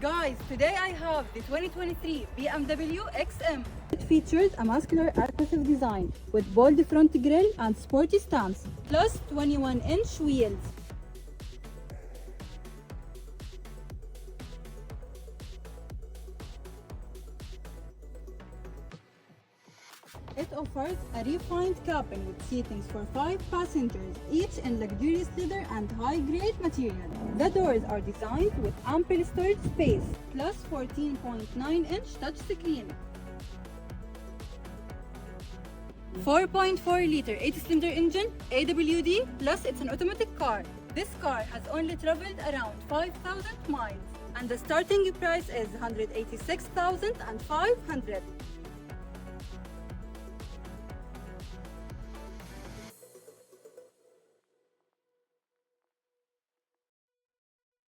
Guys, today I have the 2023 BMW XM. It features a muscular aggressive design with bold front grille and sporty stance, Plus 21-inch wheels. It offers a refined cabin with seatings for 5 passengers, each in luxurious leather and high-grade material. The doors are designed with ample storage space, Plus 14.9-inch touchscreen. 4.4-liter 8-cylinder engine, AWD, plus it's an automatic car. This car has only traveled around 5,000 miles, and the starting price is $186,500.